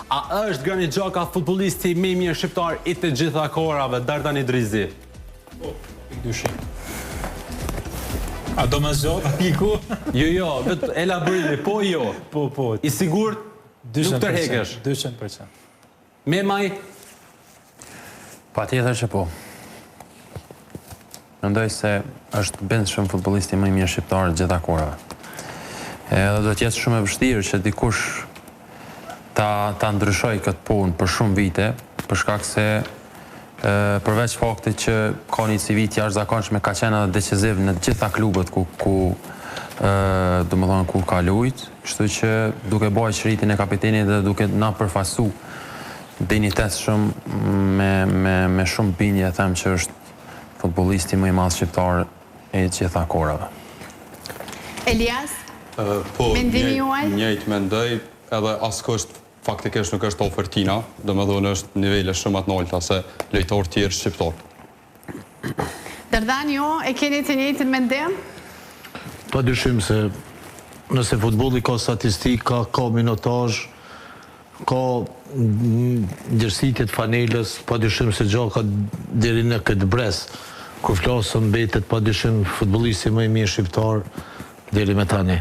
A është Granit Xhaka futbollisti më i mirë shqiptar i të gjitha kohërave, Dardan Idrizi? Po, dyshim. A do më zot? Piku? Jo, vetë elaborimi, po jo. Po. I sigurt nuk tërheqesh. 200%. Memaj? Patjetër që po. Mendoj se është bindshëm futbollisti më i mirë shqiptar të gjitha kohërave. Edhe do të jetë shumë e vështirë që dikush ta ndryshoj këtë punë për shumë vite, për shkak se përveç faktit që ka një CV të jashtëzakonshme, ka qenë edhe decisiv në të gjitha klubet ku domethënë ku ka luajt, kështu që duke bërë qëritin e kapitenit dhe duke na përfasu dinitet shumë me shumë bindje them që është futbollisti më i madh shqiptar e gjitha kohërave. Elias? Po, mendimi juaj? njëjtë mendoj, edhe askush faktikisht nuk është ofertina, domethënë është nivele shumë të larta se lojtarë tjerë shqiptar. Dardan, jo, e keni të njëjtin mendim? Padyshim se nëse futbolli ka statistikë, ka minutazh, ka ndjersitje të fanelës, padyshim se Xhaka deri në këtë brez, kur flasëm mbetet padyshim futbollisti më i mirë shqiptar deri me tani.